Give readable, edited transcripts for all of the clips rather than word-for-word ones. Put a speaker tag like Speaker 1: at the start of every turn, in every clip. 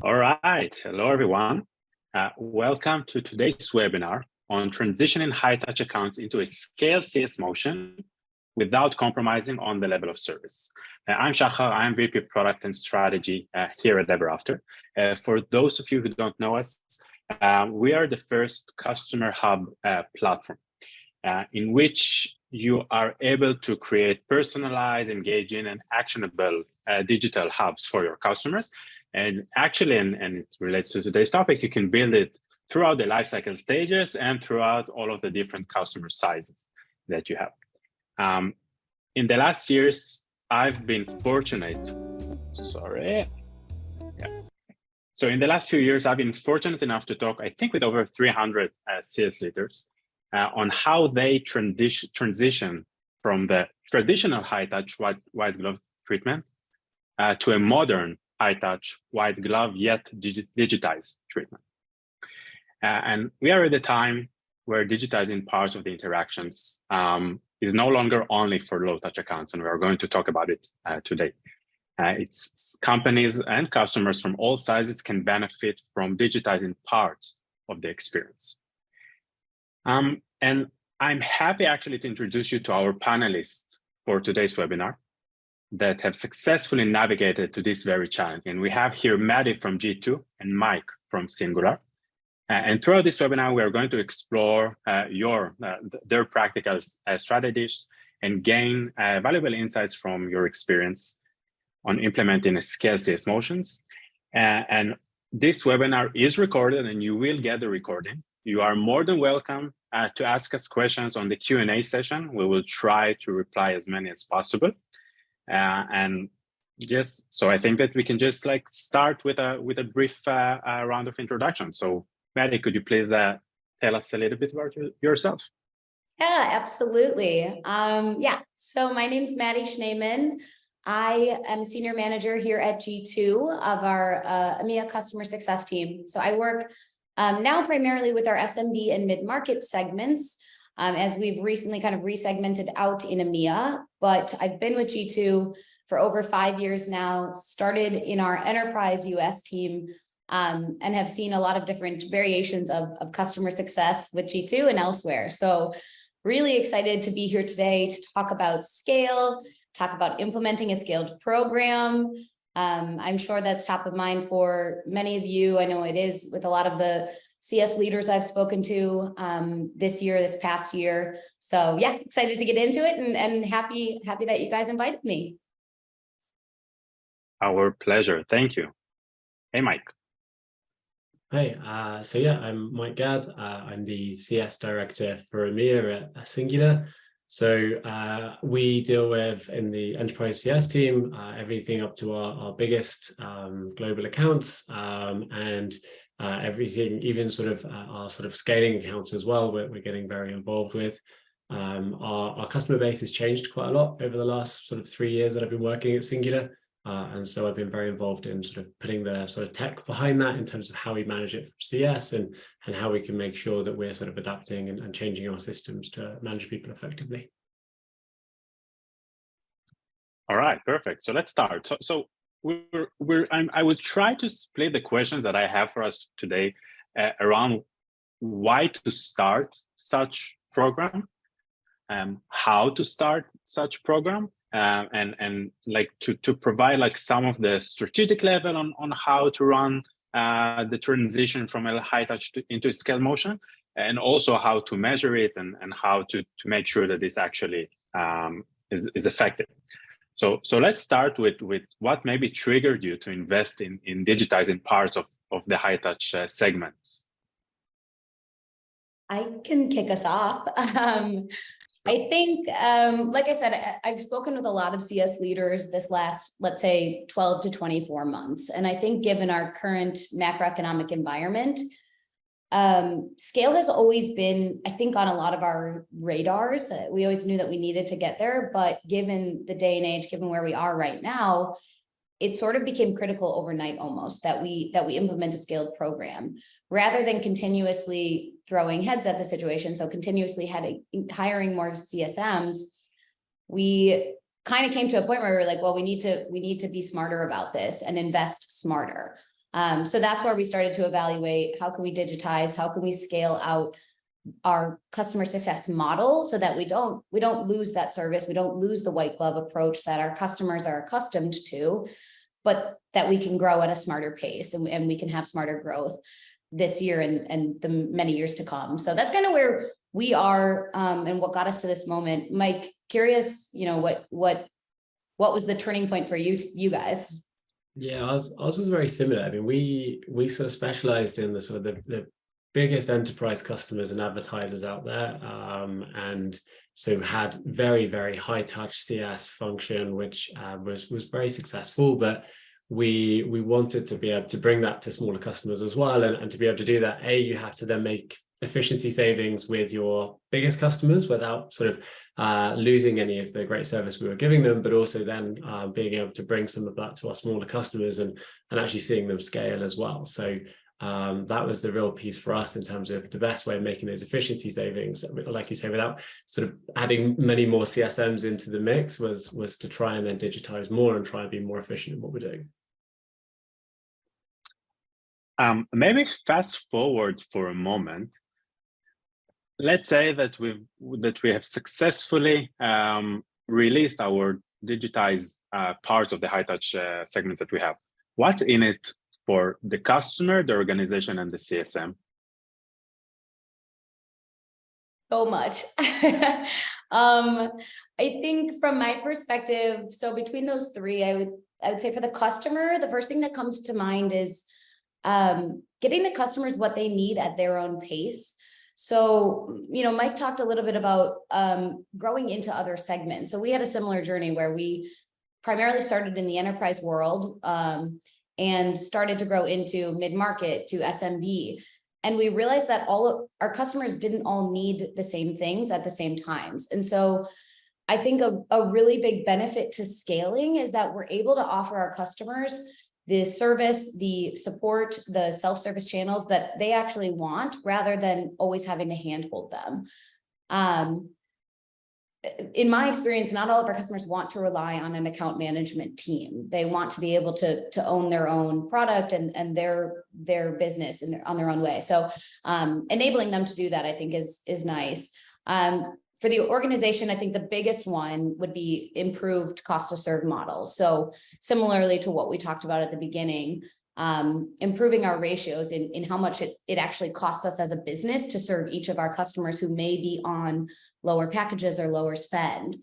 Speaker 1: All right. Hello, everyone. Welcome to today's webinar on transitioning high-touch accounts into a scale CS motion without compromising on the level of service. I'm Shachar. I'm VP Product and Strategy here at EverAfter. For those of you who don't know us, we are the first customer hub platform in which you are able to create personalized, engaging, and actionable digital hubs for your customers. And actually, and it relates to today's topic, you can build it throughout the lifecycle stages and throughout all of the different customer sizes that you have. In the last years, I've been fortunate. So in the last few years, I've been fortunate enough to talk, I think, with over 300 CS leaders on how they transition from the traditional high-touch white glove treatment to a modern high-touch white glove yet digitized treatment. And we are at a time where digitizing parts of the interactions is no longer only for low-touch accounts, and we are going to talk about it today. It's companies and customers from all sizes can benefit from digitizing parts of the experience. And I'm happy actually to introduce you to our panelists for today's webinar that have successfully navigated to this very challenge. And we have here Maddie from G2 and Mike from Singular. And throughout this webinar, we are going to explore their practical strategies and gain valuable insights from your experience on implementing scale CS motions. And this webinar is recorded and you will get the recording. You are more than welcome to ask us questions on the Q&A session. We will try to reply as many as possible. And just so I think that we can just like start with a brief round of introduction. So Maddie, could you please tell us a little bit about yourself?
Speaker 2: Yeah, absolutely. So my name's Maddie Schneeman. I am Senior Manager here at G2 of our EMEA Customer Success team. So I work now primarily with our SMB and mid-market segments, as we've recently kind of resegmented out in EMEA, but I've been with G2 for over 5 years now, started in our enterprise US team, and have seen a lot of different variations of customer success with G2 and elsewhere. So really excited to be here today to talk about scale, talk about implementing a scaled program. I'm sure that's top of mind for many of you. I know it is with a lot of the CS leaders I've spoken to this past year. So yeah, excited to get into it and happy that you guys invited me.
Speaker 1: Our pleasure. Thank you. Hey, Mike.
Speaker 3: Hey, I'm Mike Gadd. I'm the CS Director for EMEA at Singular. So we deal with, in the enterprise CS team, everything up to our biggest global accounts and everything, even sort of our sort of scaling accounts as well, we're getting very involved with. Our customer base has changed quite a lot over the last sort of 3 years that I've been working at Singular. And so I've been very involved in sort of putting the sort of tech behind that in terms of how we manage it from CS and how we can make sure that we're sort of adapting and changing our systems to manage people effectively.
Speaker 1: All right, perfect. So let's start. So I will try to split the questions that I have for us today around why to start such program, how to start such program, and like to provide like some of the strategic level on how to run the transition from a high touch into a scale motion, and also how to measure it and how to make sure that this actually is effective. So let's start with what maybe triggered you to invest in digitizing parts of the high touch segments.
Speaker 2: I can kick us off. I think, like I said, I've spoken with a lot of CS leaders this last, let's say, 12 to 24 months. And I think given our current macroeconomic environment, scale has always been, I think, on a lot of our radars. We always knew that we needed to get there, but given the day and age, given where we are right now, it sort of became critical overnight almost that we implement a scaled program rather than continuously throwing heads at the situation. So continuously hiring more CSMs, we kind of came to a point where we were like, well, we need to be smarter about this and invest smarter. So that's where we started to evaluate, how can we digitize, how can we scale out our customer success model so that we don't lose that service, we don't lose the white glove approach that our customers are accustomed to, but that we can grow at a smarter pace, and we can have smarter growth this year and the many years to come. So that's kind of where we are, and what got us to this moment. Mike, curious, what was the turning point for you guys?
Speaker 3: Yeah, ours was very similar. I mean, we sort of specialized in the sort of the biggest enterprise customers and advertisers out there, and so had very, very high touch CS function, which was very successful. But we wanted to be able to bring that to smaller customers as well, and to be able to do that, you have to then make efficiency savings with your biggest customers without sort of losing any of the great service we were giving them, but also then being able to bring some of that to our smaller customers and actually seeing them scale as well. So that was the real piece for us in terms of the best way of making those efficiency savings, like you say, without sort of adding many more CSMs into the mix, was to try and then digitize more and try and be more efficient in what we're doing.
Speaker 1: Maybe fast forward for a moment. Let's say that we have successfully released our digitized parts of the high touch segment that we have. What's in it for the customer, the organization, and the CSM?
Speaker 2: So much. I think from my perspective, so between those three, I would say for the customer, the first thing that comes to mind is getting the customers what they need at their own pace. So, Mike talked a little bit about growing into other segments. So we had a similar journey where we primarily started in the enterprise world and started to grow into mid-market to SMB. And we realized that all of our customers didn't all need the same things at the same times. And so I think a really big benefit to scaling is that we're able to offer our customers the service, the support, the self-service channels that they actually want, rather than always having to handhold them. In my experience, not all of our customers want to rely on an account management team. They want to be able to own their own product and their business on their own way. So enabling them to do that, I think, is nice. For the organization, I think the biggest one would be improved cost to serve models. So similarly to what we talked about at the beginning, improving our ratios in how much it actually costs us as a business to serve each of our customers who may be on lower packages or lower spend.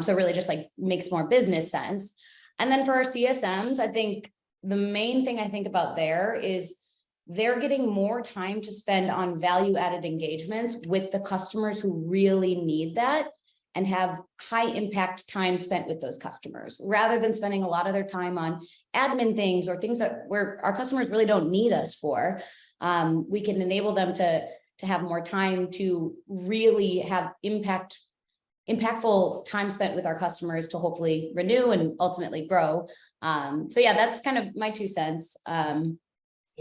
Speaker 2: So really just like makes more business sense. And then for our CSMs, I think the main thing I think about there is they're getting more time to spend on value-added engagements with the customers who really need that and have high impact time spent with those customers, rather than spending a lot of their time on admin things or things where our customers really don't need us for. We can enable them to have more time to really have impactful time spent with our customers to hopefully renew and ultimately grow. So yeah, that's kind of my 2 cents.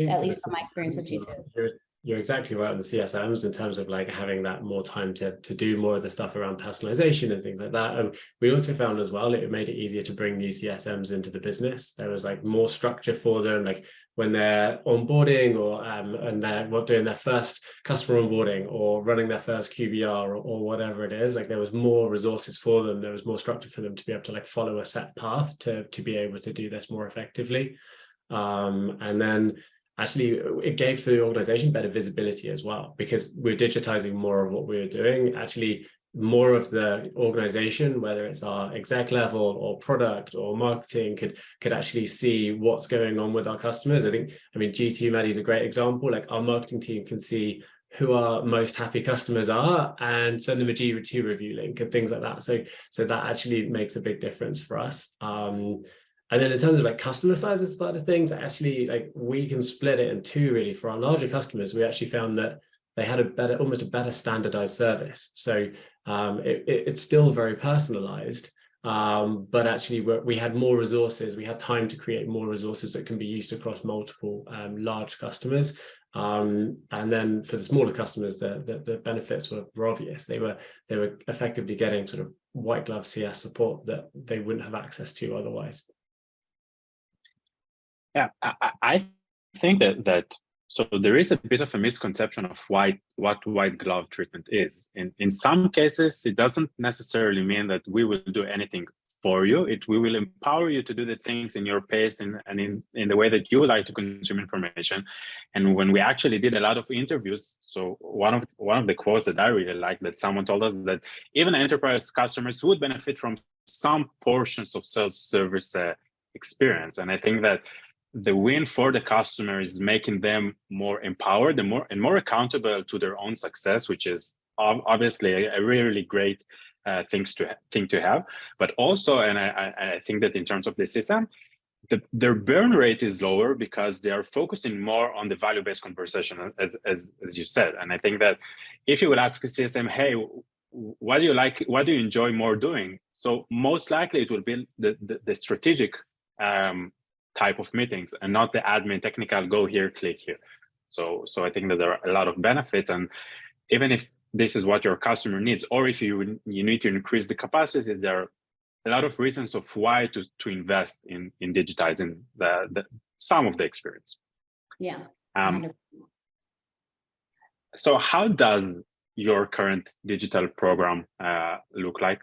Speaker 2: At least from my experience with G2.
Speaker 3: You're exactly right on the CSMs in terms of like having that more time to do more of the stuff around personalization and things like that. And we also found as well, it made it easier to bring new CSMs into the business. There was like more structure for them, like when they're onboarding or and they're doing their first customer onboarding or running their first QBR or whatever it is, like there was more resources for them. There was more structure for them to be able to like follow a set path to be able to do this more effectively. And then actually it gave the organization better visibility as well, because we're digitizing more of what we were doing. Actually, more of the organization, whether it's our exec level or product or marketing, could actually see what's going on with our customers. I mean, G2 Maddie is a great example. Like our marketing team can see who our most happy customers are and send them a G2 review link and things like that. So that actually makes a big difference for us. And then in terms of like customer sizes side of things, actually, like we can split it in 2 really. For our larger customers, we actually found that they had almost a better standardized service. So it's still very personalized, but actually we had more resources. We had time to create more resources that can be used across multiple large customers. And then for the smaller customers, the benefits were obvious. They were effectively getting sort of white glove CS support that they wouldn't have access to otherwise.
Speaker 1: Yeah, I think that so there is a bit of a misconception of what white glove treatment is. In some cases, it doesn't necessarily mean that we will do anything for you. We will empower you to do the things in your pace and in the way that you like to consume information. And when we actually did a lot of interviews, so one of the quotes that I really like, that someone told us that even enterprise customers would benefit from some portions of self-service experience. And I think that the win for the customer is making them more empowered and more accountable to their own success, which is obviously a really great thing to have. But also, and I think that in terms of the system, their burn rate is lower because they are focusing more on the value-based conversation, as you said. And I think that if you would ask a CSM, hey, what do you like? What do you enjoy more doing? So most likely it will be the strategic type of meetings and not the admin technical go here, click here. So I think that there are a lot of benefits, and even if this is what your customer needs, or if you need to increase the capacity, there are a lot of reasons of why to invest in digitizing some of the experience.
Speaker 2: Yeah.
Speaker 1: So how does your current digital program look like?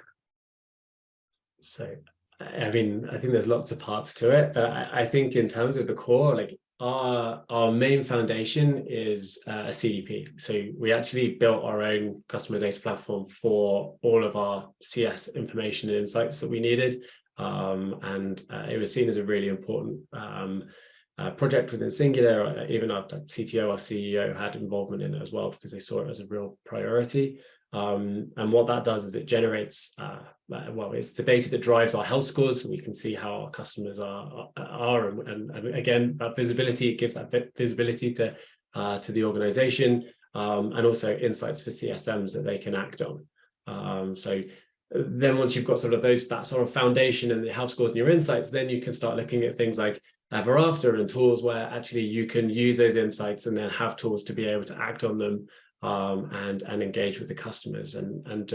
Speaker 3: So, I mean, I think there's lots of parts to it, but I think in terms of the core, like our main foundation is a CDP. So we actually built our own customer data platform for all of our CS information and insights that we needed. And it was seen as a really important project within Singular. Even our CTO, our CEO had involvement in it as well, because they saw it as a real priority. And what that does is it generates, well, it's the data that drives our health scores, so we can see how our customers are and again, that visibility, it gives that visibility to the organization, and also insights for CSMs that they can act on. So then once you've got sort of that sort of foundation and the health scores and your insights, then you can start looking at things like ever after and tools where actually you can use those insights and then have tools to be able to act on them, and engage with the customers, and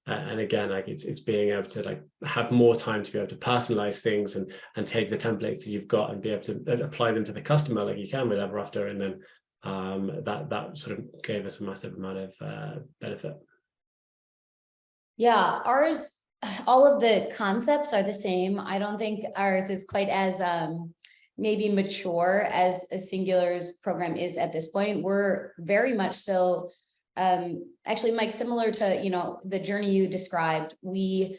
Speaker 3: again, like it's being able to like have more time to be able to personalize things and take the templates that you've got and be able to apply them to the customer like you can with ever after, and then that sort of gave us a massive amount of benefit.
Speaker 2: Yeah, ours, all of the concepts are the same. I don't think ours is quite as maybe mature as a Singular's program is at this point. We're very much so, actually, Mike, similar to, the journey you described, the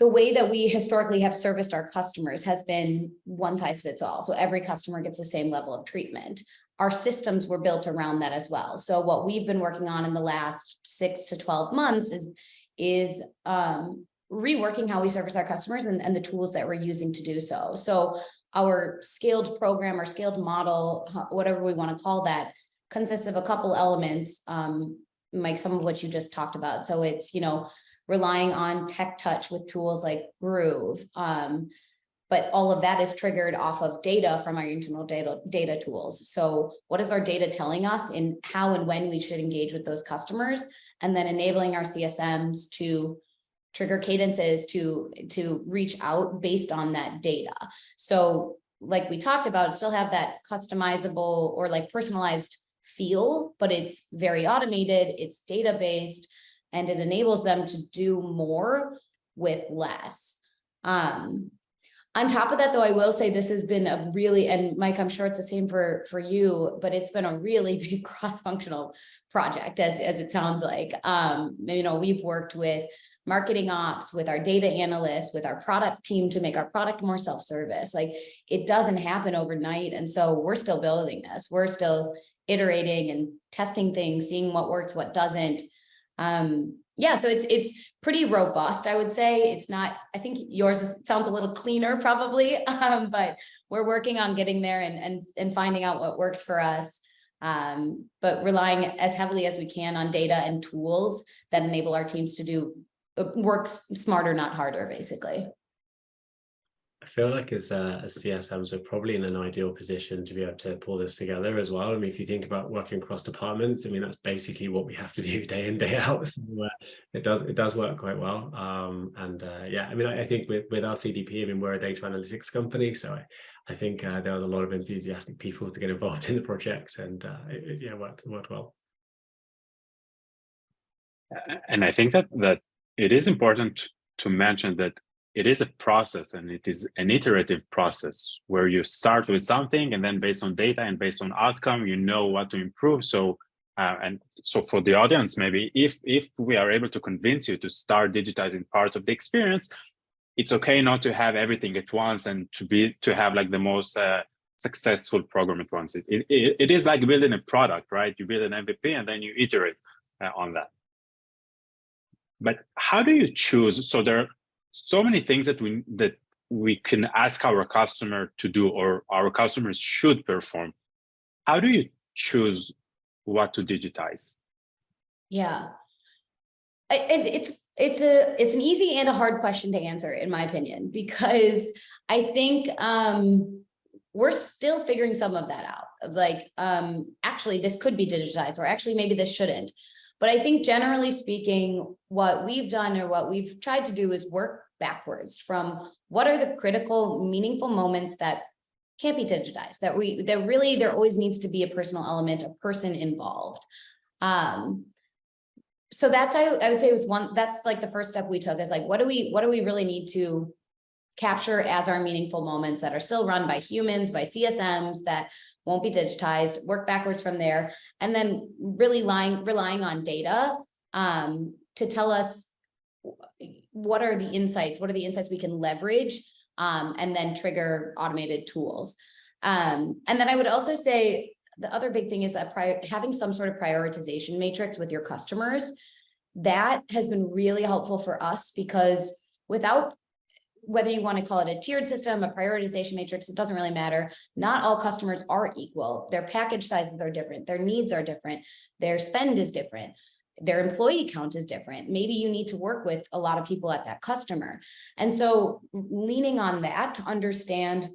Speaker 2: way that we historically have serviced our customers has been one size fits all. So every customer gets the same level of treatment. Our systems were built around that as well. So what we've been working on in the last 6 to 12 months is reworking how we service our customers and the tools that we're using to do so. So our scaled program or scaled model, whatever we want to call that, consists of a couple elements, like some of what you just talked about. So it's, relying on tech touch with tools like Groove. But all of that is triggered off of data from our internal data tools. So what is our data telling us in how and when we should engage with those customers, and then enabling our CSMs to trigger cadences to reach out based on that data. So like we talked about, still have that customizable or like personalized feel, but it's very automated, it's data-based, and it enables them to do more with less. On top of that, though, I will say this has been a really, and Mike, I'm sure it's the same for you, but it's been a really big cross-functional project, as it sounds like. We've worked with marketing ops, with our data analysts, with our product team to make our product more self-service. Like, it doesn't happen overnight. And so we're still building this. We're still iterating and testing things, seeing what works, what doesn't. So it's pretty robust, I would say. It's not, I think yours sounds a little cleaner probably, but we're working on getting there and finding out what works for us. But relying as heavily as we can on data and tools that enable our teams to do work smarter, not harder, basically.
Speaker 3: I feel like as CSMs, we're probably in an ideal position to be able to pull this together as well. I mean, if you think about working across departments, I mean, that's basically what we have to do day in, day out. So, it does work quite well. Yeah, I mean, I think with our CDP, I mean, we're a data analytics company, so I think there was a lot of enthusiastic people to get involved in the project, and it worked well.
Speaker 1: And I think that it is important to mention that it is a process, and it is an iterative process where you start with something, and then based on data and based on outcome, you know what to improve. So and so for the audience, maybe if we are able to convince you to start digitizing parts of the experience, it's okay not to have everything at once and to have like the most successful program at once. It is like building a product, right? You build an MVP and then you iterate on that. But how do you choose? So there are so many things that we can ask our customer to do, or our customers should perform. How do you choose what to digitize?
Speaker 2: Yeah, it's an easy and a hard question to answer, in my opinion, because I think we're still figuring some of that out. Of like, actually, this could be digitized, or actually, maybe this shouldn't. But I think generally speaking, what we've done or what we've tried to do is work backwards from what are the critical, meaningful moments that can't be digitized, that really, there always needs to be a personal element, a person involved. So that's, I would say that's like the first step we took, is like, what do we really need to capture as our meaningful moments that are still run by humans, by CSMs, that won't be digitized, work backwards from there, and then really relying on data to tell us what are the insights we can leverage, and then trigger automated tools. And then I would also say the other big thing is that having some sort of prioritization matrix with your customers, that has been really helpful for us, because without, whether you want to call it a tiered system, a prioritization matrix, it doesn't really matter. Not all customers are equal. Their package sizes are different. Their needs are different. Their spend is different. Their employee count is different. Maybe you need to work with a lot of people at that customer. And so leaning on that to understand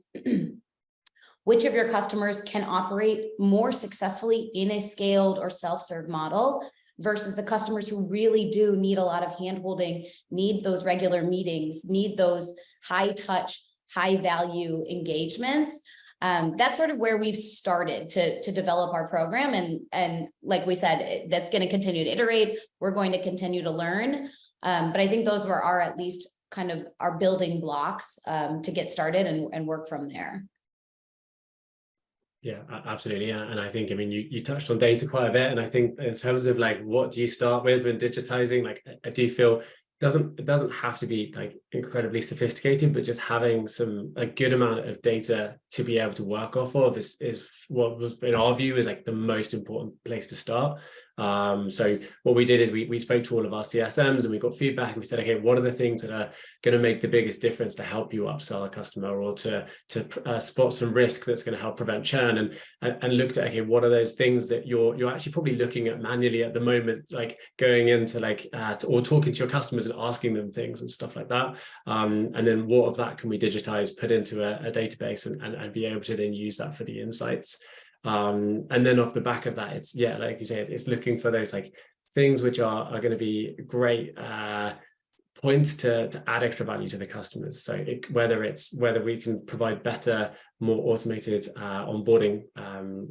Speaker 2: which of your customers can operate more successfully in a scaled or self-serve model versus the customers who really do need a lot of handholding, need those regular meetings, need those high touch, high value engagements. That's sort of where we've started to develop our program. And like we said, that's going to continue to iterate. We're going to continue to learn. But I think those are at least kind of our building blocks to get started and work from there.
Speaker 3: Yeah, absolutely. Yeah. And I think, I mean, you touched on data quite a bit. And I think in terms of like, what do you start with when digitizing? Like, I do feel it doesn't have to be like incredibly sophisticated, but just having a good amount of data to be able to work off of is what was, in our view, is like the most important place to start. So what we did is we spoke to all of our CSMs and we got feedback, and we said, okay, what are the things that are going to make the biggest difference to help you upsell a customer, or to spot some risk that's going to help prevent churn, and looked at, okay, what are those things that you're actually probably looking at manually at the moment, like going into like or talking to your customers and asking them things and stuff like that, and then what of that can we digitize, put into a database, and be able to then use that for the insights. And then off the back of that, it's, yeah, like you say, it's looking for those like things which are going to be great points to add extra value to the customers. So whether we can provide better, more automated onboarding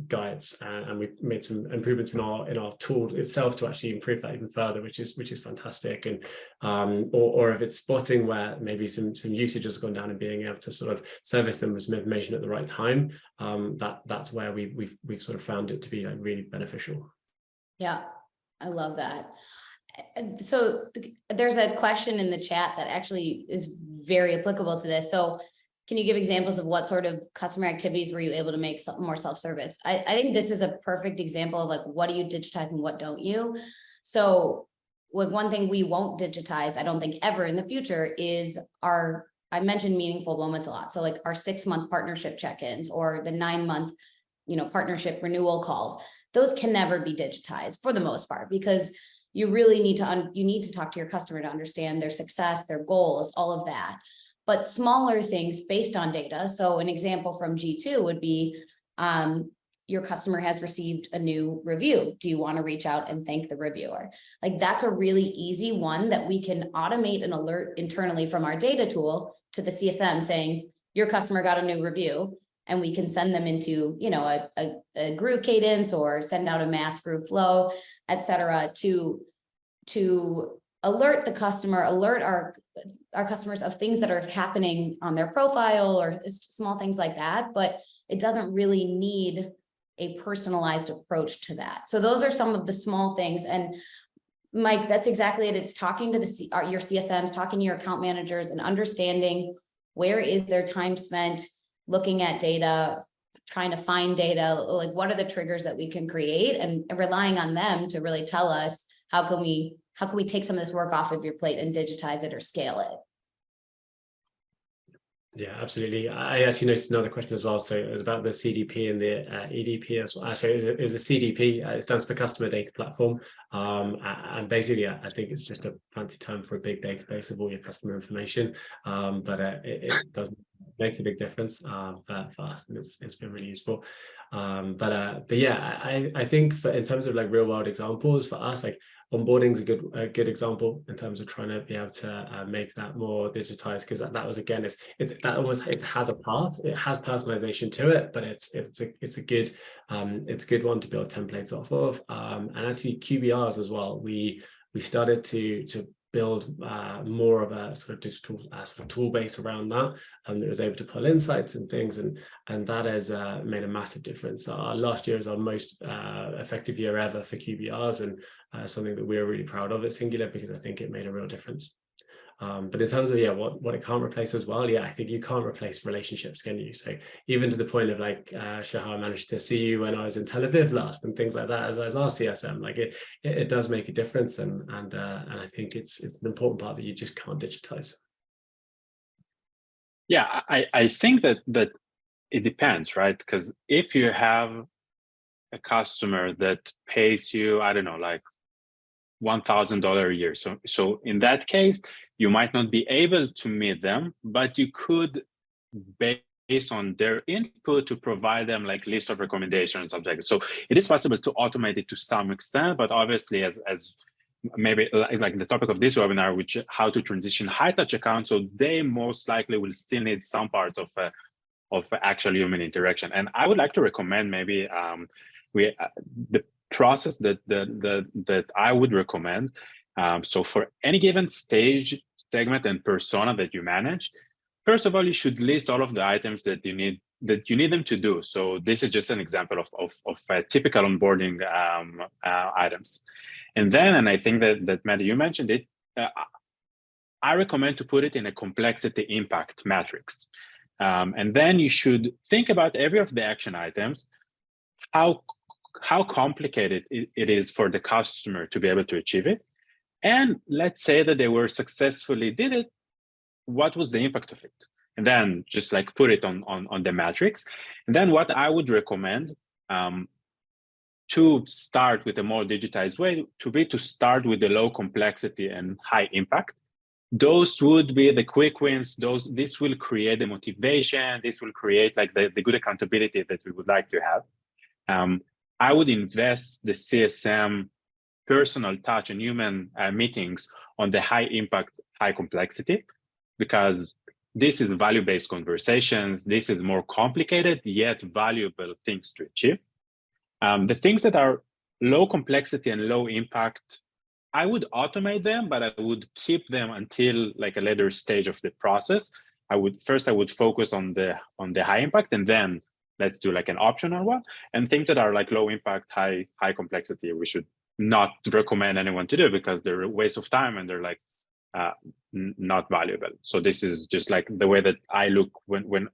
Speaker 3: guides, and we've made some improvements in our tool itself to actually improve that even further, which is fantastic. And or if it's spotting where maybe some usage has gone down, and being able to sort of service them with some information at the right time, that's where we've sort of found it to be like really beneficial.
Speaker 2: Yeah, I love that. So there's a question in the chat that actually is very applicable to this. So can you give examples of what sort of customer activities were you able to make more self-service? I think this is a perfect example of like, what do you digitize and what don't you? So like, one thing we won't digitize, I don't think ever in the future, is I mentioned meaningful moments a lot. So like our 6-month partnership check-ins, or the 9-month, partnership renewal calls, those can never be digitized for the most part, because you really need to talk to your customer to understand their success, their goals, all of that. but smaller things based on data. So an example from G2 would be, your customer has received a new review. Do you want to reach out and thank the reviewer? Like, that's a really easy one that we can automate an alert internally from our data tool to the CSM saying, your customer got a new review, and we can send them into, you know, a groove cadence or send out a mass groove flow, et cetera, to alert the customer, alert our customers of things that are happening on their profile or small things like that. But it doesn't really need a personalized approach to that. So those are some of the small things. And Mike, that's exactly it. It's talking to your CSMs, talking to your account managers, and understanding where is their time spent looking at data, trying to find data, like what are the triggers that we can create, and relying on them to really tell us how can we take some of this work off of your plate and digitize it or scale it.
Speaker 3: Yeah, absolutely. I actually noticed another question as well. So it was about the CDP and the EDP as well. So it was a CDP. It stands for Customer Data Platform. And basically, I think it's just a fancy term for a big database of all your customer information. But it does make a big difference for us, and it's been really useful. But yeah, I think in terms of like real world examples for us, like onboarding is a good example in terms of trying to be able to make that more digitized, because that was, again, it has a path, it has personalization to it, but it's a good one to build templates off of. And actually QBRs as well, we started to build more of a sort of digital sort of tool base around that, that was able to pull insights and things, and that has made a massive difference. Last year is our most effective year ever for QBRs, and something that we're really proud of at Singular, because I think it made a real difference. But in terms of what it can't replace as well, I think you can't replace relationships, can you? So even to the point of like Shahar, I managed to see you when I was in Tel Aviv last and things like that as our CSM. Like it does make a difference, and I think it's an important part that you just can't digitize.
Speaker 1: Yeah, I think that it depends, right? Because if you have a customer that pays you, I don't know, like $1,000 a year, so in that case, you might not be able to meet them, but you could, based on their input, to provide them like list of recommendations, subjects. So it is possible to automate it to some extent, but obviously, as maybe like the topic of this webinar, which how to transition high touch accounts, so they most likely will still need some parts of actual human interaction. And I would like to recommend maybe the process that I would recommend. So for any given stage, segment, and persona that you manage, first of all, you should list all of the items that you need them to do. So this is just an example of typical onboarding items. And then, and I think that Maddie, you mentioned it, I recommend to put it in a complexity impact matrix. And then you should think about every of the action items, how complicated it is for the customer to be able to achieve it. And let's say that they were successfully did it, what was the impact of it? And then just like put it on the matrix. And then what I would recommend to start with a more digitized way to start with the low complexity and high impact. Those would be the quick wins. This will create the motivation. This will create like the good accountability that we would like to have. I would invest the CSM personal touch and human meetings on the high impact, high complexity, because this is value-based conversations. This is more complicated yet valuable things to achieve. The things that are low complexity and low impact, I would automate them, but I would keep them until like a later stage of the process. I would focus on the high impact, and then let's do like an optional one. And things that are like low impact, high complexity, we should not recommend anyone to do, because they're a waste of time and they're like not valuable. So this is just like the way that I look when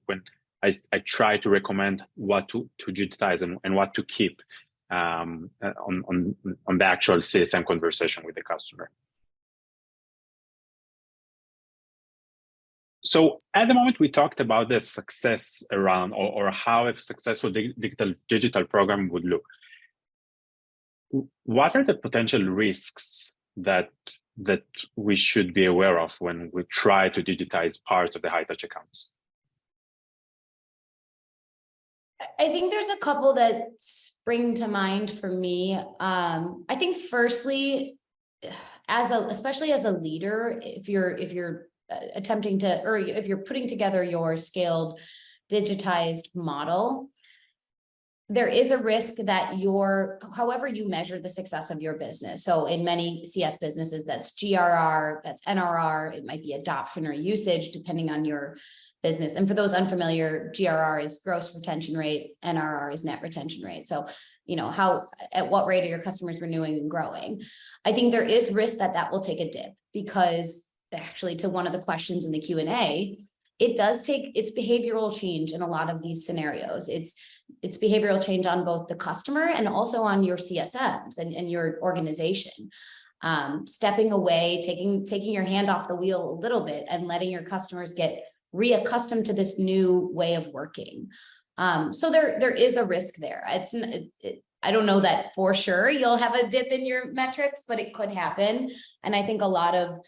Speaker 1: I try to recommend what to digitize and what to keep on the actual CSM conversation with the customer. So at the moment, we talked about the success around or how a successful digital program would look. What are the potential risks that that we should be aware of when we try to digitize parts of the high-touch accounts?
Speaker 2: I think there's a couple that spring to mind for me. I think firstly, especially as a leader, if you're attempting to, or if you're putting together your scaled digitized model, there is a risk that however you measure the success of your business. So in many CS businesses, that's GRR, that's NRR, it might be adoption or usage, depending on your business. And for those unfamiliar, GRR is gross retention rate, NRR is net retention rate. So, at what rate are your customers renewing and growing? I think there is risk that will take a dip, because actually, to one of the questions in the Q&A, it does take its behavioral change in a lot of these scenarios. It's behavioral change on both the customer and also on your CSMs and your organization. Stepping away, taking your hand off the wheel a little bit and letting your customers get reaccustomed to this new way of working. So there is a risk there. I don't know that for sure you'll have a dip in your metrics, but it could happen. And I think a lot of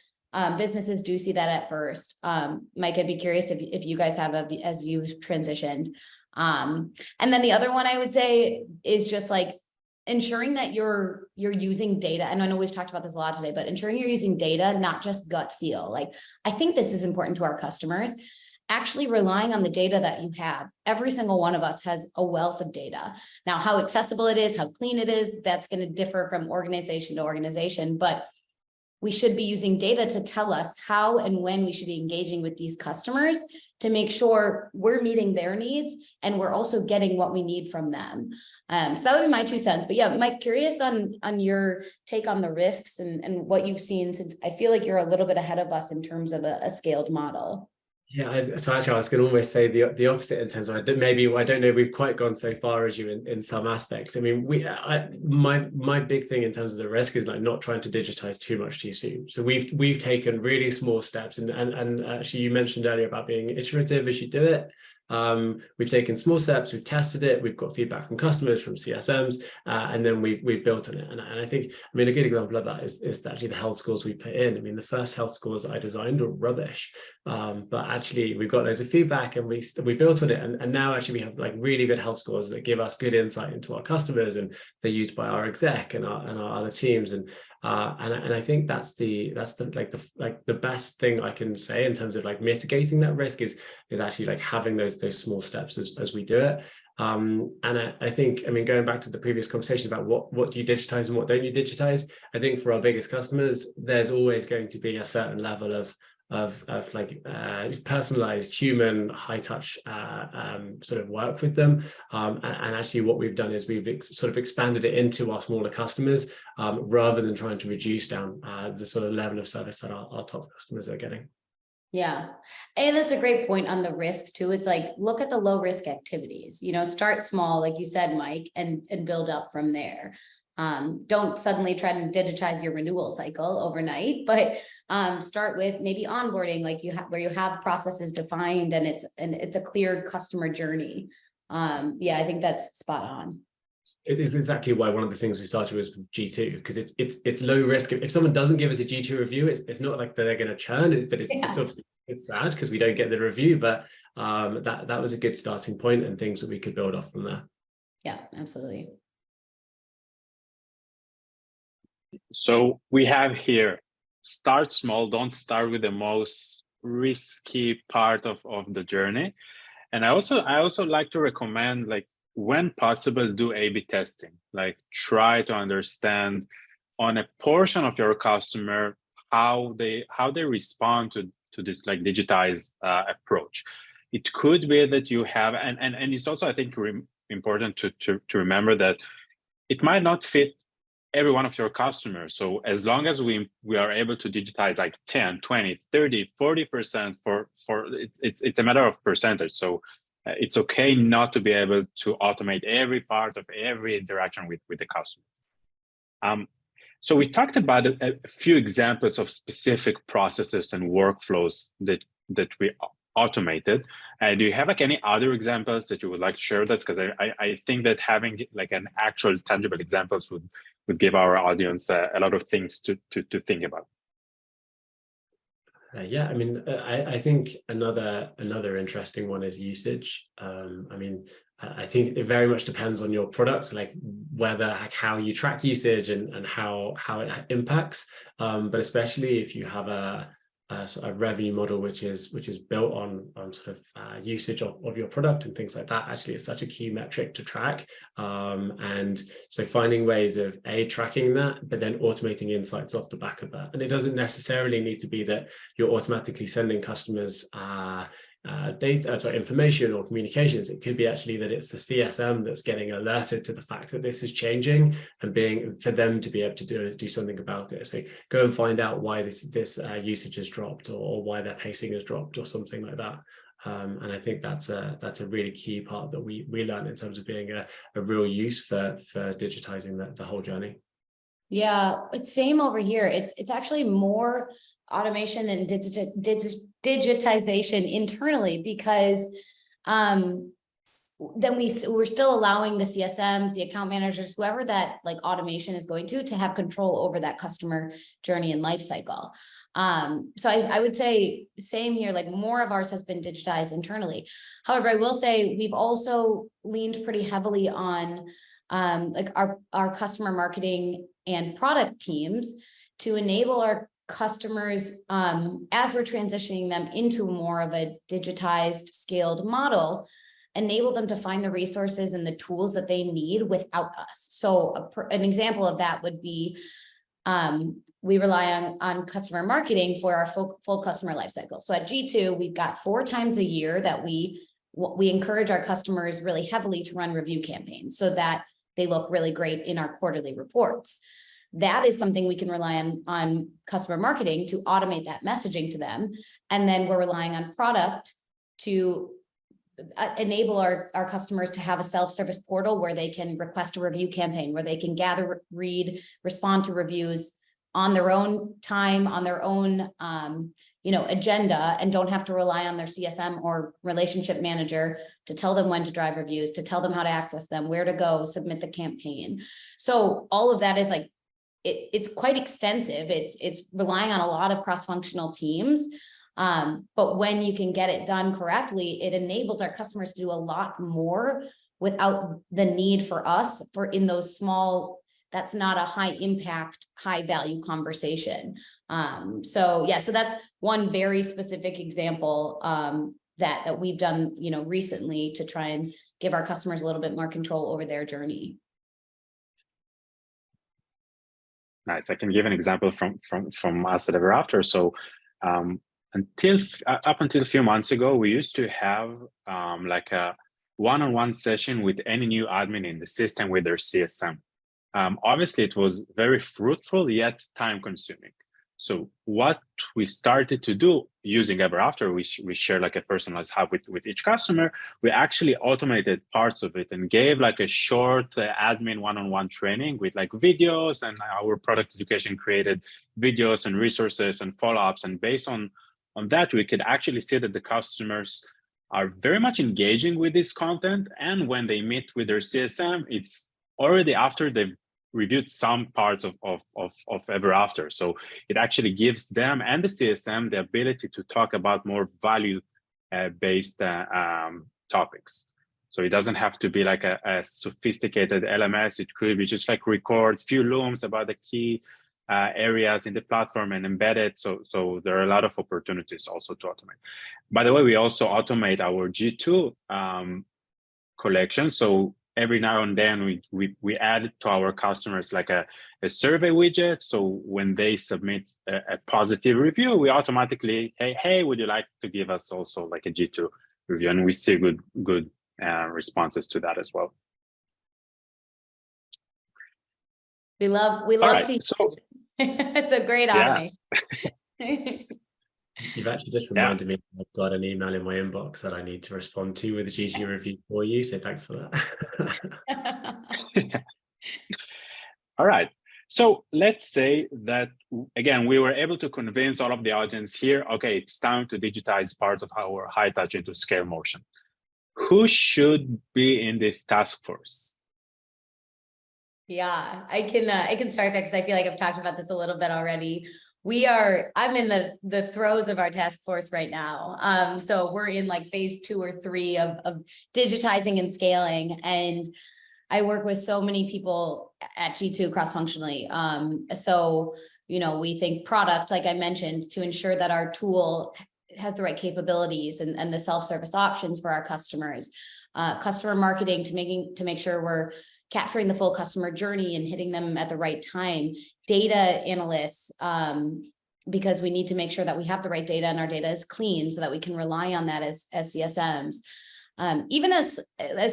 Speaker 2: businesses do see that at first. Mike, I'd be curious if you guys have as you've transitioned. And then the other one I would say is just like ensuring that you're using data. And I know we've talked about this a lot today, but ensuring you're using data, not just gut feel. Like, I think this is important to our customers, actually relying on the data that you have. Every single one of us has a wealth of data. Now, how accessible it is, how clean it is, that's going to differ from organization to organization, but we should be using data to tell us how and when we should be engaging with these customers to make sure we're meeting their needs and we're also getting what we need from them. So that would be my 2 cents. But yeah, Mike, curious on your take on the risks and what you've seen, since I feel like you're a little bit ahead of us in terms of a scaled model.
Speaker 3: Yeah, so actually I was going to almost say the opposite in terms of I don't know we've quite gone so far as you in some aspects. I mean, my big thing in terms of the risk is like not trying to digitize too much too soon. So we've taken really small steps, and actually you mentioned earlier about being iterative as you do it. We've taken small steps, we've tested it, we've got feedback from customers, from CSMs, and then we've built on it. And I think, I mean, a good example of that is actually the health scores we put in. I mean, the first health scores I designed were rubbish, but actually we've got loads of feedback and we built on it. And now actually we have like really good health scores that give us good insight into our customers, and they're used by our exec and our other teams. And I think that's the best thing I can say in terms of like mitigating that risk is actually like having those small steps as we do it. And I think, I mean, going back to the previous conversation about what do you digitize and what don't you digitize, I think for our biggest customers, there's always going to be a certain level of personalized human high touch sort of work with them, and actually what we've done is we've sort of expanded it into our smaller customers, rather than trying to reduce down the sort of level of service that our top customers are getting.
Speaker 2: Yeah. And that's a great point on the risk too. It's like, look at the low risk activities, start small, like you said, Mike, and build up from there. Don't suddenly try to digitize your renewal cycle overnight, but start with maybe onboarding, like where you have processes defined and it's a clear customer journey. Yeah, I think that's spot on.
Speaker 3: It is exactly why one of the things we started was with G2, because it's low risk. If someone doesn't give us a G2 review, it's not like they're going to churn it, but it's sad because we don't get the review. But that was a good starting point and things that we could build off from there.
Speaker 2: Yeah, absolutely.
Speaker 1: So we have here, start small, don't start with the most risky part of the journey. And I also like to recommend, like, when possible, do A/B testing. Like, try to understand on a portion of your customer how they respond to this like digitized approach. It could be that you have, and it's also, I think, important to remember that it might not fit every one of your customers. So as long as we are able to digitize like 10, 20, 30, 40% for it's a matter of percentage. So it's okay not to be able to automate every part of every interaction with the customer. So we talked about a few examples of specific processes and workflows that we automated. Do you have like any other examples that you would like to share with us? Because I think that having like an actual tangible examples would give our audience a lot of things to think about.
Speaker 3: Yeah, I mean, I think another interesting one is usage. I mean, I think it very much depends on your product, like whether, like how you track usage and how it impacts. But especially if you have a sort of revenue model which is built on sort of usage of your product and things like that, actually it's such a key metric to track. And so finding ways of tracking that, but then automating insights off the back of that. And it doesn't necessarily need to be that you're automatically sending customers data, information or communications. It could be actually that it's the CSM that's getting alerted to the fact that this is changing, and for them to be able to do something about it. So go and find out why this usage has dropped, or why their pacing has dropped, or something like that. And I think that's a really key part that we learn in terms of being a real use for digitizing the whole journey.
Speaker 2: Yeah, it's same over here. It's actually more automation and digitization internally, because then we're still allowing the CSMs, the account managers, whoever that like automation is going to have control over that customer journey and life cycle. So I would say same here, like more of ours has been digitized internally. However, I will say we've also leaned pretty heavily on like our customer marketing and product teams to enable our customers, as we're transitioning them into more of a digitized, scaled model, enable them to find the resources and the tools that they need without us. So an example of that would be, we rely on customer marketing for our full customer lifecycle. So at G2, we've got 4 times a year that we encourage our customers really heavily to run review campaigns so that they look really great in our quarterly reports. That is something we can rely on customer marketing to automate that messaging to them. And then we're relying on product to enable our customers to have a self-service portal where they can request a review campaign, where they can gather, read, respond to reviews on their own time, on their own agenda, and don't have to rely on their CSM or relationship manager to tell them when to drive reviews, to tell them how to access them, where to go, submit the campaign. So all of that is like, it's quite extensive. It's relying on a lot of cross-functional teams. But when you can get it done correctly, it enables our customers to do a lot more without the need for us in those small, that's not a high impact, high value conversation. So that's one very specific example that we've done, recently to try and give our customers a little bit more control over their journey.
Speaker 1: Nice. I can give an example from us at Ever After. So up until a few months ago, we used to have like a one-on-one session with any new admin in the system with their CSM. Obviously, it was very fruitful, yet time-consuming. So what we started to do using Ever After, we share like a personalized hub with each customer. We actually automated parts of it and gave like a short admin one-on-one training with like videos, and our product education created videos and resources and follow-ups. And based on that, we could actually see that the customers are very much engaging with this content. And when they meet with their CSM, it's already after they've reviewed some parts of Ever After. So it actually gives them and the CSM the ability to talk about more value-based topics. So it doesn't have to be like a sophisticated LMS. It could be just like record few looms about the key areas in the platform and embed it. So there are a lot of opportunities also to automate. By the way, we also automate our G2 collection. So every now and then we add to our customers like a survey widget. So when they submit a positive review, we automatically say, hey, would you like to give us also like a G2 review? And we see good responses to that as well.
Speaker 2: We love
Speaker 1: right,
Speaker 2: to
Speaker 1: so
Speaker 2: it's a great automation.
Speaker 3: You've actually just reminded me I've got an email in my inbox that I need to respond to with a G2 review for you. So thanks for that.
Speaker 1: All right. So let's say that, again, we were able to convince all of the audience here, okay, it's time to digitize parts of our high touch into scale motion. Who should be in this task force?
Speaker 2: Yeah, I can start that because I feel like I've talked about this a little bit already. I'm in the throes of our task force right now. So we're in like phase 2 or 3 of digitizing and scaling. And I work with so many people at G2 cross-functionally. So, we think product, like I mentioned, to ensure that our tool has the right capabilities and the self-service options for our customers, customer marketing to make sure we're capturing the full customer journey and hitting them at the right time, data analysts, because we need to make sure that we have the right data and our data is clean so that we can rely on that as CSMs. Even as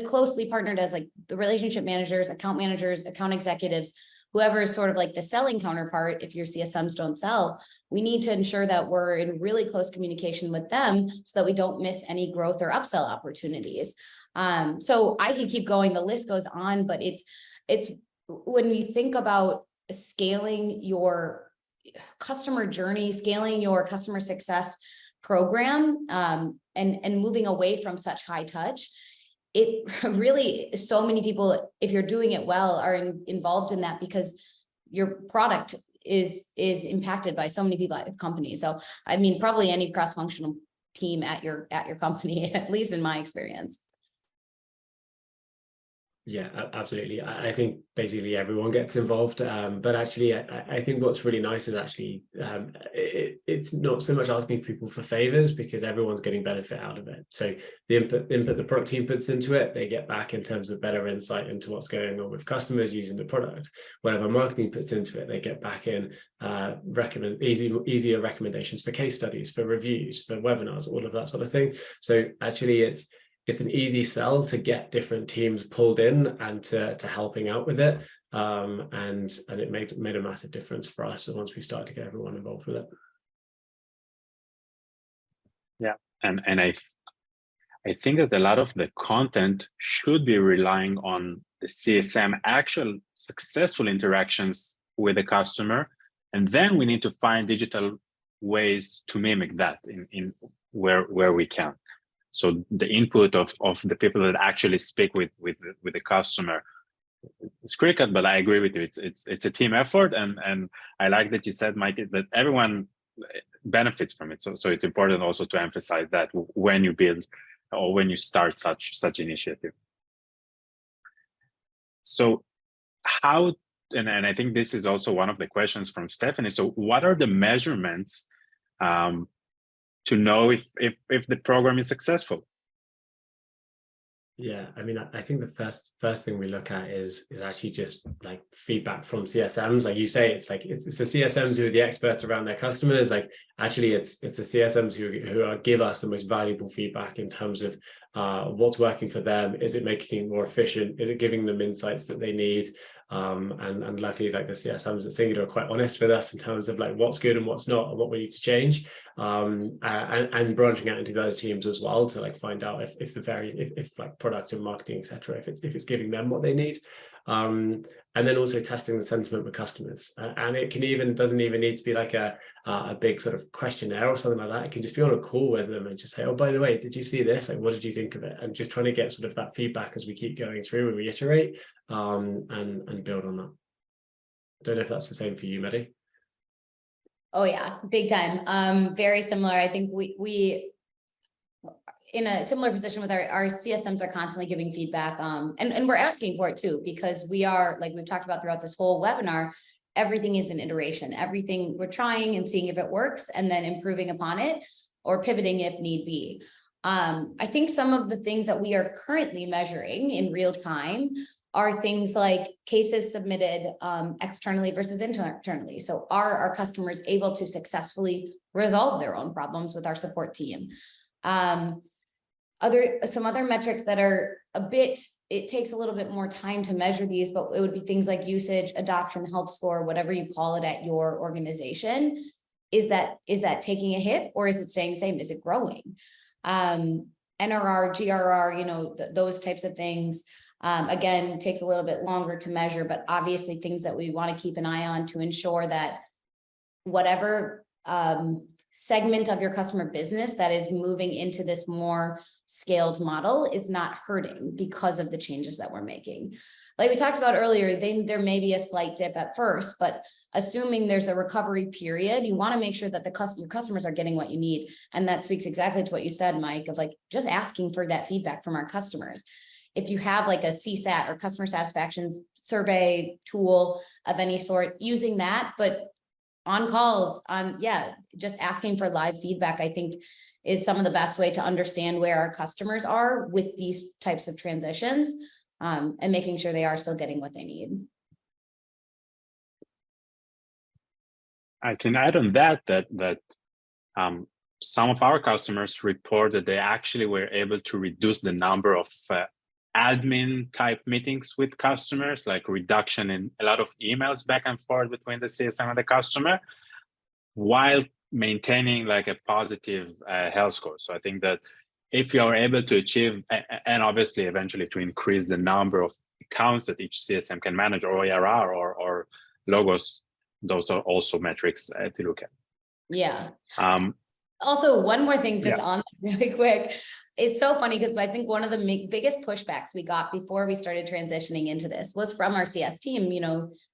Speaker 2: closely partnered as like the relationship managers, account executives, whoever is sort of like the selling counterpart, if your CSMs don't sell, we need to ensure that we're in really close communication with them so that we don't miss any growth or upsell opportunities. So I could keep going, the list goes on, but it's when you think about scaling your customer journey, scaling your customer success program, and moving away from such high touch, it really, so many people, if you're doing it well, are involved in that because your product is impacted by so many people at the company. So, I mean, probably any cross-functional team at your company, at least in my experience.
Speaker 3: Yeah, absolutely. I think basically everyone gets involved, but actually, I think what's really nice is actually it's not so much asking people for favors because everyone's getting benefit out of it. So the input the product team puts into it, they get back in terms of better insight into what's going on with customers using the product. Whatever marketing puts into it, they get back in easier recommendations for case studies, for reviews, for webinars, all of that sort of thing. So actually, it's an easy sell to get different teams pulled in and to helping out with it. And it made a massive difference for us once we started to get everyone involved with it.
Speaker 1: Yeah, and I think that a lot of the content should be relying on the CSM actual successful interactions with the customer, and then we need to find digital ways to mimic that in where we can. So the input of the people that actually speak with the customer is critical, but I agree with you. It's a team effort, and I like that you said, Mike, that everyone benefits from it. So it's important also to emphasize that when you build or when you start such initiative. So how, and I think this is also one of the questions from Stephanie. So what are the measurements to know if the program is successful?
Speaker 3: Yeah, I mean, I think the first thing we look at is actually just like feedback from CSMs. Like you say, it's the CSMs who are the experts around their customers. Like actually, it's the CSMs who give us the most valuable feedback in terms of what's working for them. Is it making it more efficient? Is it giving them insights that they need? And luckily, like the CSMs at Singular are quite honest with us in terms of like what's good and what's not and what we need to change. And branching out into those teams as well to like find out if like product and marketing, etc., if it's giving them what they need. And then also testing the sentiment with customers. And it doesn't even need to be like a big sort of questionnaire or something like that. It can just be on a call with them and just say, oh, by the way, did you see this? Like, what did you think of it? And just trying to get sort of that feedback as we keep going through and reiterate and build on that. I don't know if that's the same for you, Maddie.
Speaker 2: Oh yeah, big time. Very similar. I think we in a similar position with our CSMs are constantly giving feedback, and we're asking for it too, because we are, like we've talked about throughout this whole webinar, everything is an iteration. Everything we're trying and seeing if it works and then improving upon it or pivoting if need be. I think some of the things that we are currently measuring in real time are things like cases submitted externally versus internally. So are our customers able to successfully resolve their own problems with our support team? Some other metrics that are it takes a little bit more time to measure these, but it would be things like usage, adoption, health score, whatever you call it at your organization. Is that taking a hit or is it staying the same? Is it growing? NRR, GRR, those types of things. Again, takes a little bit longer to measure, but obviously things that we want to keep an eye on to ensure that whatever segment of your customer business that is moving into this more scaled model is not hurting because of the changes that we're making. like we talked about earlier, there may be a slight dip at first, but assuming there's a recovery period, you want to make sure that your customers are getting what you need. And that speaks exactly to what you said, Mike, of like just asking for that feedback from our customers. If you have like a CSAT or customer satisfaction survey tool of any sort, using that, but on calls, just asking for live feedback, I think is some of the best way to understand where our customers are with these types of transitions, and making sure they are still getting what they need.
Speaker 1: I can add on that some of our customers report that they actually were able to reduce the number of admin type meetings with customers, like reduction in a lot of emails back and forth between the CSM and the customer, while maintaining like a positive health score. So I think that if you are able to achieve, and obviously eventually to increase the number of accounts that each CSM can manage, or ARR or logos, those are also metrics to look at.
Speaker 2: Yeah. Also, one more thing, just on really quick. It's so funny because I think one of the biggest pushbacks we got before we started transitioning into this was from our CS team,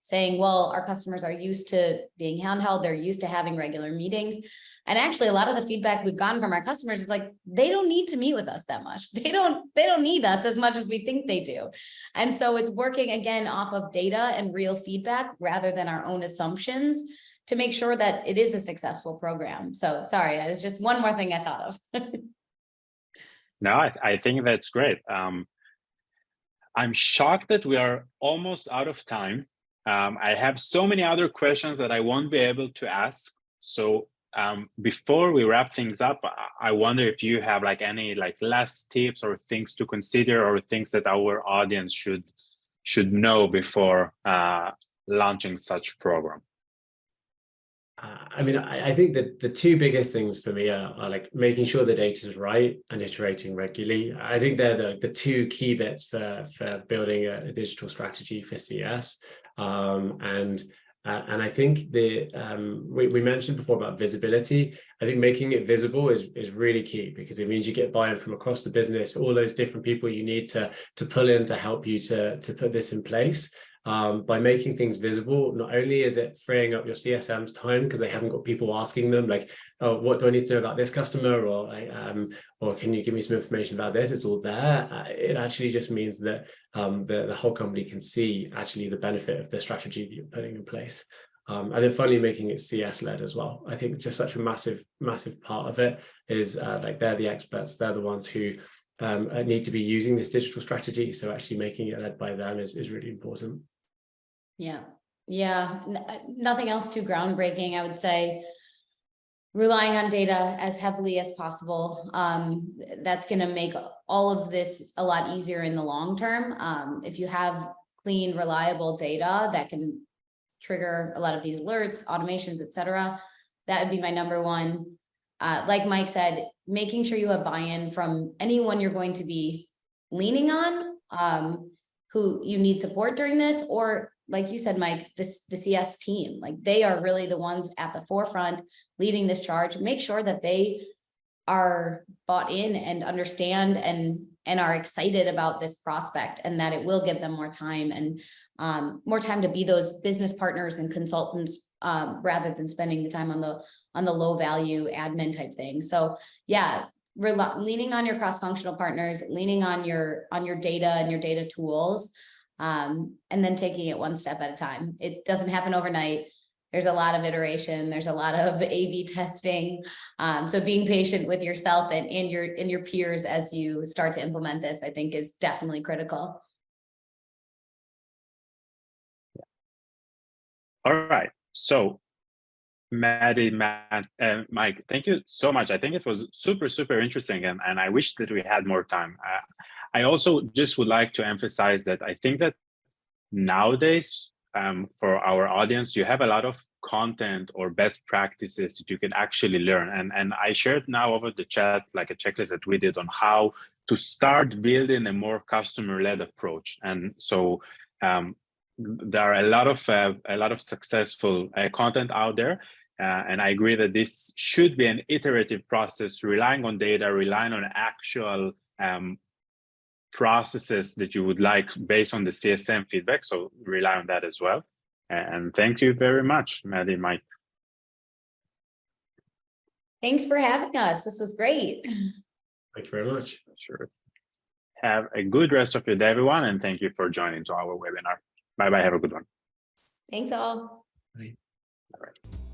Speaker 2: saying, well, our customers are used to being handheld, they're used to having regular meetings. And actually, a lot of the feedback we've gotten from our customers is like, they don't need to meet with us that much. They don't need us as much as we think they do. And so it's working again off of data and real feedback rather than our own assumptions to make sure that it is a successful program. So sorry, it's just one more thing I thought of.
Speaker 1: No, I think that's great. I'm shocked that we are almost out of time. I have so many other questions that I won't be able to ask. So before we wrap things up, I wonder if you have like any like last tips or things to consider, or things that our audience should know before launching such program.
Speaker 3: I think that the two biggest things for me are like making sure the data is right and iterating regularly. I think they're the two key bits for building a digital strategy for CS. And I think we mentioned before about visibility. I think making it visible is really key, because it means you get buy-in from across the business, all those different people you need to pull in to help you to put this in place. By making things visible, not only is it freeing up your CSM's time because they haven't got people asking them like, oh, what do I need to know about this customer, or can you give me some information about this? It's all there. It actually just means that the whole company can see actually the benefit of the strategy that you're putting in place. And then finally, making it CS-led as well. I think just such a massive part of it is like they're the experts. They're the ones who need to be using this digital strategy. So actually making it led by them is really important.
Speaker 2: Yeah. Nothing else too groundbreaking. I would say relying on data as heavily as possible. That's going to make all of this a lot easier in the long term. If you have clean, reliable data that can trigger a lot of these alerts, automations, etc., that would be my number one. Like Mike said, making sure you have buy-in from anyone you're going to be leaning on, who you need support during this, or like you said, Mike, the CS team, like they are really the ones at the forefront leading this charge. Make sure that they are bought in and understand and are excited about this prospect, and that it will give them more time to be those business partners and consultants, rather than spending the time on the low value admin type thing. So yeah, leaning on your cross-functional partners, leaning on your data and your data tools, and then taking it one step at a time. It doesn't happen overnight. There's a lot of iteration. There's a lot of A/B testing. So being patient with yourself and your peers as you start to implement this, I think, is definitely critical.
Speaker 1: All right. So Maddie, Matt, and Mike, thank you so much. I think it was super interesting, and I wish that we had more time. I also just would like to emphasize that I think that nowadays, for our audience, you have a lot of content or best practices that you can actually learn. And I shared now over the chat, like a checklist that we did on how to start building a more customer-led approach. And so there are a lot of successful content out there. And I agree that this should be an iterative process, relying on data, relying on actual processes that you would like based on the CSM feedback. So rely on that as well. And thank you very much, Maddie, Mike.
Speaker 2: Thanks for having us. This was great.
Speaker 3: Thank you very much.
Speaker 1: Sure. Have a good rest of your day, everyone, and thank you for joining to our webinar. Bye-bye. Have a good one.
Speaker 2: Thanks all.
Speaker 3: Bye.
Speaker 1: All right.